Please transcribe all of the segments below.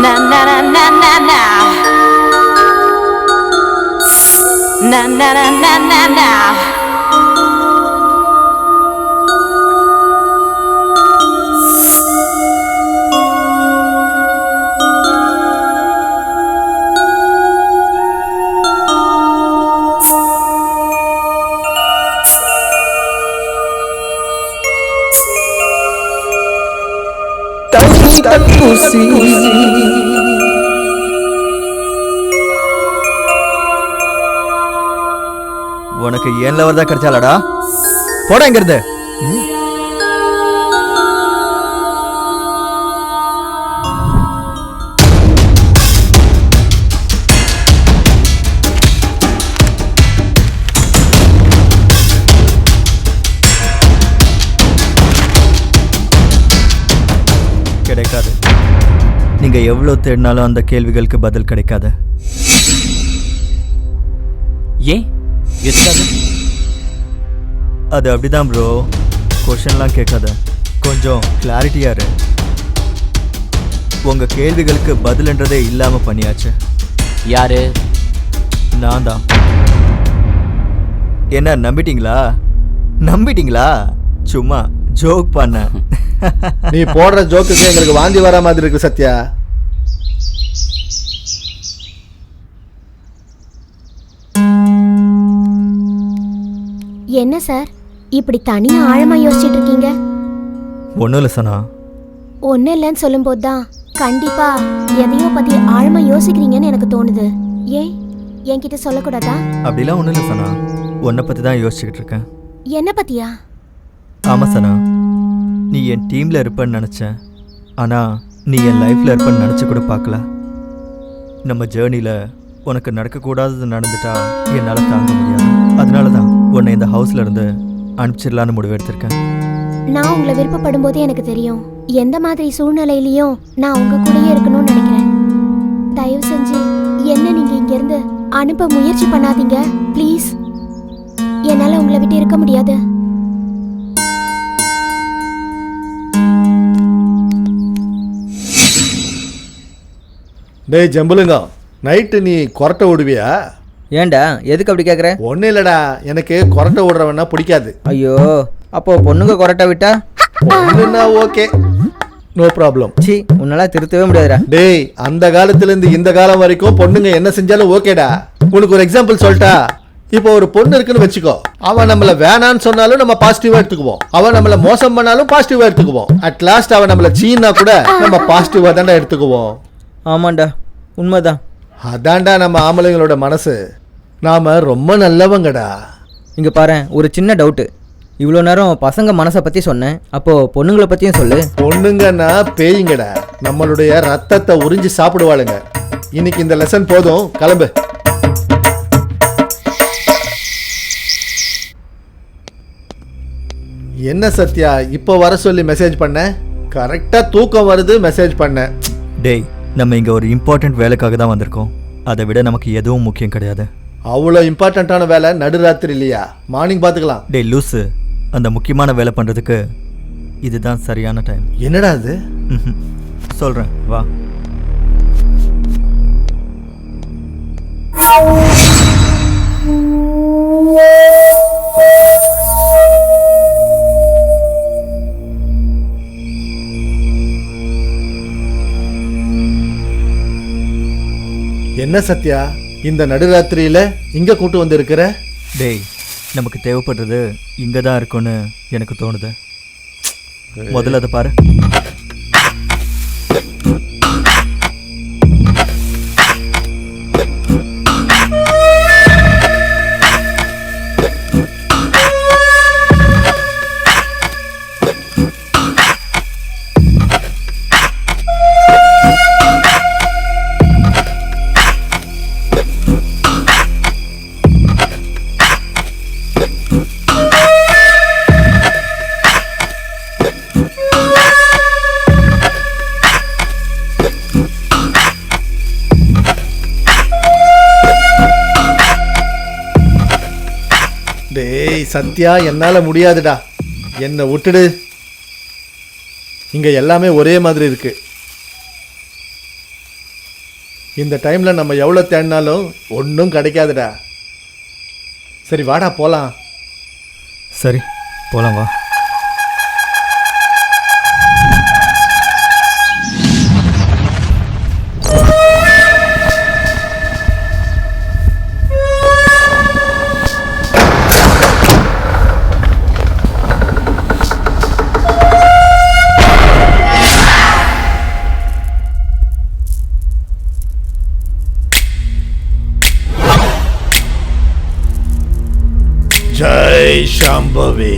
Na na na na na na. Na na na na na na. தப்புசி உனக்கு ஏன் lower தான் கிடைச்சாலடா போட எங்க இருந்து கிடைக்காது. நீங்க எவ்வளவு தேடினாலும் அந்த கேள்விகளுக்கு பதில் கிடைக்காது. ஏன் எதுக்காக? அது அப்படிதான் ப்ரோ. கொஷன்லாம் கேட்காத, கொஞ்சம் கிளாரிட்டியா இரு. உங்க கேள்விகளுக்கு பதில்ன்றதே இல்லாம பண்ணியாச்சு. யாரு? நான் தான். என்ன நம்பிட்டீங்களா? சும்மா ஜோக் பண்ண. நீ போடுற ஜோக்குக்கு எங்களுக்கு வாந்தி வர மாதிரி இருக்கு சத்யா. என்ன சார் இப்படி தனியா ஆழமா யோசிச்சுட்டு இருக்கீங்க? ஒன்றும் இல்லை சனா. ஒன்னும் இல்லைன்னு சொல்லும் போதுதான் கண்டிப்பா எதையோ பத்தி ஆழமா யோசிக்கிறீங்கன்னு எனக்கு தோணுது. ஏன் என்கிட்ட சொல்லக்கூடாதா? அப்படிலாம் ஒன்றும் இல்லை சனா. உன்னை பற்றி தான் யோசிச்சுக்கிட்டு இருக்கேன். என்ன பத்தியா? ஆமாம் சனா, நீ என் டீமில் இருப்பேன்னு நினச்சேன். ஆனால் நீ என் லைஃப்பில் இருப்பேன்னு நினச்சி கூட பார்க்கல. நம்ம ஜேர்னியில் உனக்கு நடக்கக்கூடாதது நடந்துட்டா என்னால் தாங்க முடியாது. அதனால தான் உன்னை இந்த ஹவுஸில் இருந்து அனுப்பிச்சிடலான்னு முடிவு எடுத்திருக்கேன். நான் உங்களை விருப்பப்படும் போதே எனக்கு தெரியும் எந்த மாதிரி சூழ்நிலையிலையும் நான் உங்க கூடயே இருக்கணும்னு நினைக்கிறேன். தயவு செஞ்சு என்ன நீங்க இங்க இருந்து அனுப்ப முயற்சி பண்ணாதீங்க ப்ளீஸ். என்னால உங்களை விட்டு இருக்க முடியாது. டேய் ஜம்புலுங்க, நைட்டு நீ கொரட்டை விடுவியா? ஏன்டா எதுக்கு அப்படி கேட்குற? ஒன்றும் இல்லைடா, எனக்கு கொரட்டை விடுறவனா பிடிக்காது. ஐயோ, அப்போ பொண்ணுங்க கொரட்டை விட்டா பொண்ணுன்னா ஓகே, நோ ப்ராப்ளம். சி உன்னால திருத்தவே முடியாதுடா. டேய், அந்த காலத்துலேருந்து இந்த காலம் வரைக்கும் பொண்ணுங்க என்ன செஞ்சாலும் ஓகேடா. உனக்கு ஒரு எக்ஸாம்பிள் சொல்லிட்டா. இப்போ ஒரு பொண்ணு இருக்குன்னு வச்சுக்கோ, அவன் நம்மள வேணான்னு சொன்னாலும் நம்ம பாசிட்டிவா எடுத்துக்குவோம். அவன் நம்மள மோசம் பண்ணாலும் பாசிட்டிவா எடுத்துக்குவோம். அட் லாஸ்ட் அவன் நம்மள சீனா கூட நம்ம பாசிட்டிவா தானே எடுத்துக்குவோம். ஆமாண்டா, உண்மைதான். அதான்டா நம்ம ஆம்பளைங்களோட மனசு. நாம ரொம்ப நல்லவங்கடா. இங்கே பாரு, ஒரு சின்ன டவுட்டு. இவ்வளோ நேரம் பசங்க மனசை பற்றி சொன்னேன், அப்போது பொண்ணுங்களை பற்றியும் சொல்லு. பொண்ணுங்கன்னா பேய்ங்கடா, நம்மளுடைய ரத்தத்தை உறிஞ்சி சாப்பிடுவாளுங்க. இன்னைக்கு இந்த லெசன் போதும், கிளம்பு. என்ன சத்யா இப்போ வர சொல்லி மெசேஜ் பண்ண? கரெக்டாக தூக்கம் வருது மெசேஜ் பண்ண. டேய், நம்ம இங்கே ஒரு இம்பார்ட்டண்ட் வேலைக்காக தான் வந்திருக்கோம். அதை விட நமக்கு எதுவும் முக்கியம் கிடையாது. அவ்வளோ இம்பார்ட்டண்ட்டான வேலை நடுராத்திரி இல்லையா? மார்னிங் பார்த்துக்கலாம். டேய் லூஸு, அந்த முக்கியமான வேலை பண்ணுறதுக்கு இதுதான் சரியான டைம். என்னடா அது? சொல்கிறேன் வா. என்ன சத்யா, இந்த நடுராத்திரியில இங்க கூட்டு வந்து இருக்கிற? டேய், நமக்கு தேவைப்படுறது இங்கே தான் இருக்குன்னு எனக்கு தோணுது. முதல்ல அதை பாரு. டேய் சத்யா, என்னால முடியாதுடா, என்னை விட்டுடு. இங்க எல்லாமே ஒரே மாதிரி இருக்கு. இந்த டைம்ல நம்ம எவ்வளவு தேடினாலும் ஒன்றும் கிடைக்காதுடா. சரி வாடா போலாம். சரி போலாம் வா. ஜெய் சாம்பவி.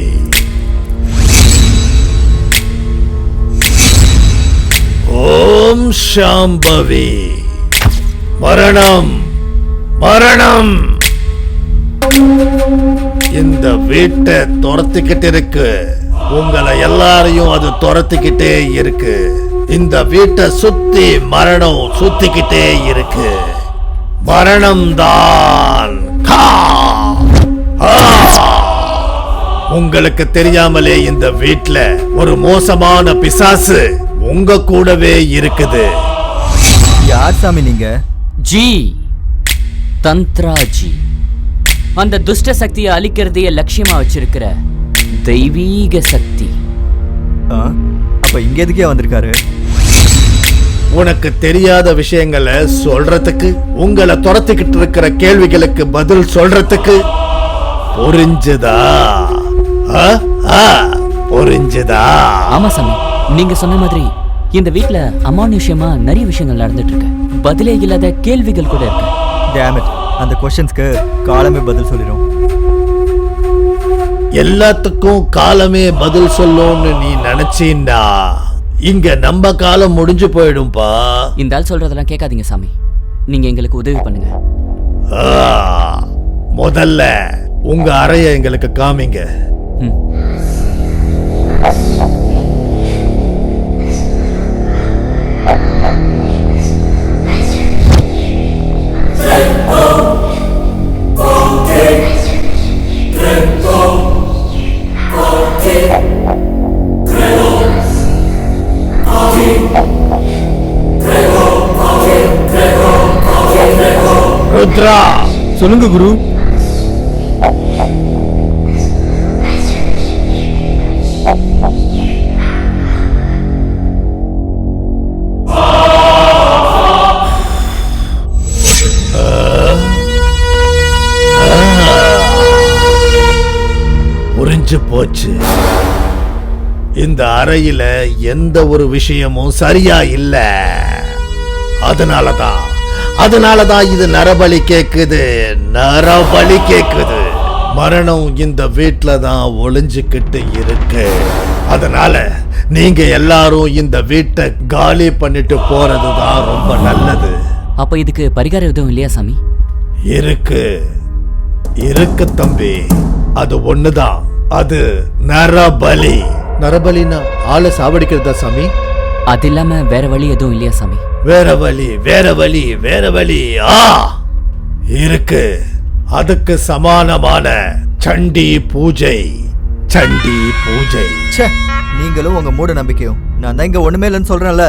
ஓம் சாம்பவி. மரணம் மரணம் இந்த வீட்டை துரத்திக்கிட்டு இருக்கு. உங்களை எல்லாரையும் அது துரத்திக்கிட்டே இருக்கு. இந்த வீட்டை சுத்தி மரணம் சுத்திக்கிட்டே இருக்கு. மரணம் தான் உங்களுக்கு தெரியாமலே இந்த வீட்ல ஒரு மோசமான பிசாசு உங்க கூடவே இருக்குது. யார் சாமி நீங்க? ஜி தந்த்ராஜி, அந்த துஷ்ட சக்தியை அழிக்கிறதையே லட்சியமா வச்சிருக்கிற தெய்வீக சக்தி. அப்ப இங்க எதுக்கே வந்திருக்காரு? உனக்கு தெரியாத விஷயங்களை சொல்றதுக்கு, உங்களை துரத்திக்கிட்டு இருக்கிற கேள்விகளுக்கு பதில் சொல்றதுக்கு. புரிஞ்சுதா? புரிஞ்சுதா? ஆமா சாமி, நீங்க சொன்ன மாதிரி இந்த வீட்ல அமானுஷ்யமா நிறைய விஷயங்கள் நடந்துட்டு இருக்கு. பதிலே இல்லாத கேள்விகள் கூட இருக்கு. Damn it. அந்த क्वेश्चंஸ்க்கு காலமே பதில் சொல்லிரும். எல்லாத்துக்கும் காலமே பதில் சொல்லும்னு நீ நினைச்சீன்னா இங்க நம்ம காலம் முடிஞ்சு போயிடும்பா. இந்த ஆள் சொல்றதெல்லாம் கேட்காதீங்க சாமி, நீங்க எங்களுக்கு உதவி பண்ணுங்க. முதல்ல உங்க அறைய எங்களுக்கு காமிங்க. ருத்ரா. சொல்லுங்க குரு. புரிஞ்சு போச்சு. இந்த அறையில எந்த ஒரு விஷயமும் சரியா இல்ல. அதனாலதான் இது நரபலி கேக்குது. நரபலி கேக்குது. மரணம் இந்த வீட்ல தான் ஒளிஞ்சுக்கிட்டு இருக்கு. அதனால நீங்க எல்லாரும் இந்த வீட்டை காலி பண்ணிட்டு போறதுதான் ரொம்ப நல்லது. அப்ப இதுக்கு பரிகாரம் எதுவும் இல்லையா சாமி? இருக்கு தம்பி. அது ஒண்ணுதான். அது நரபலி. நரபலினா ஆளை சாவடிக்கிறதா சாமி? அது இல்லாம வேற வழி எதுவும் இல்லையா சாமி? வேற வழி இருக்கு. அதுக்கு சமானமான சண்டி பூஜை. ச்சே, நீங்களும் உங்க மூட நம்பிக்கையும். நான் தான் இங்க ஒண்ணுமே இல்லைன்னு சொல்றேன்ல.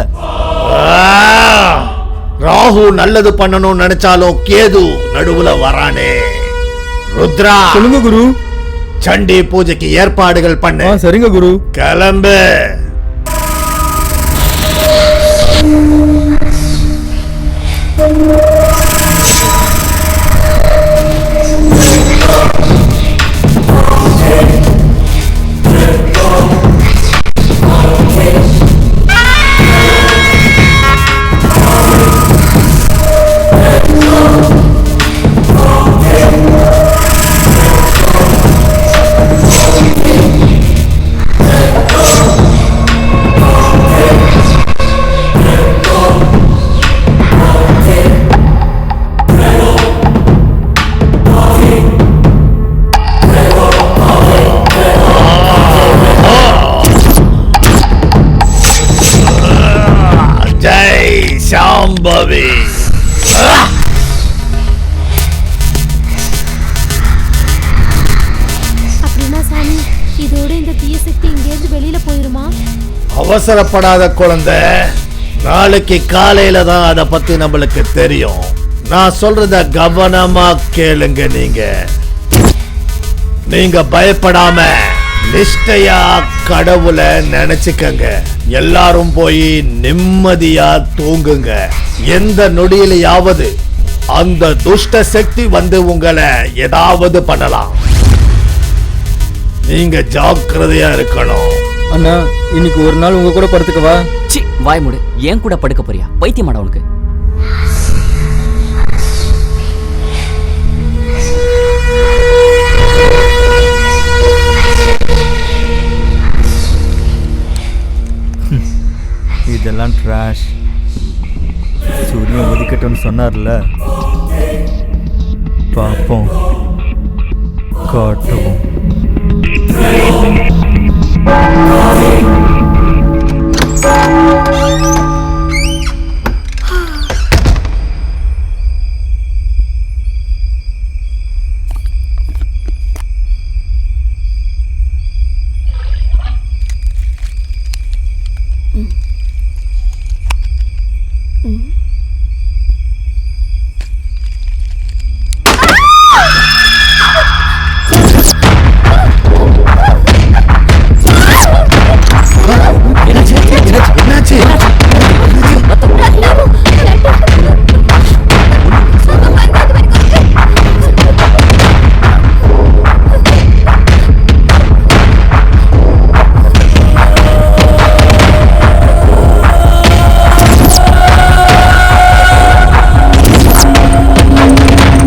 ராகு நல்லது பண்ணணும்னு நினைச்சாலும் கேது நடுவுல வரானே. ருத்ரா. சொல்லுங்க குரு. சண்டி பூஜைக்கு ஏற்பாடுகள் பண்ணு. சரிங்க குரு. கிளம்பு. சாம்பவி. அப்படின்னா சாமி, இதோட இந்த தீய சக்தி இங்கேருந்து வெளியில போயிருமா? அவசரப்படாத குழந்தை. நாளைக்கு காலையில தான் அதை பத்தி நம்மளுக்கு தெரியும். நான் சொல்றத கவனமா கேளுங்க. நீங்க பயப்படாம நிஷ்டையா கடவுளை நினைச்சுக்கங்க. எல்லாரும் போய் நிம்மதியா தூங்குங்க. எந்த நொடியிலையாவது அந்த துஷ்ட சக்தி வந்து உங்களை ஏதாவது பண்ணலாம். நீங்க ஜாக்கிரதையா இருக்கணும். அண்ணா இன்னைக்கு ஒரு நாள் உங்க கூட படுத்துக்கவா? சி வாய் மூடு. ஏன் கூட படுக்க போறியா? பைத்தியமாடா உனக்கு? இதெல்லாம் ட்ராஷ். சூரியன் ஒதுக்கட்டும்னு சொன்னார்ல, பார்ப்போம், காட்டுவோம். என்னாச்சு?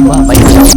வா பைத்தியம்.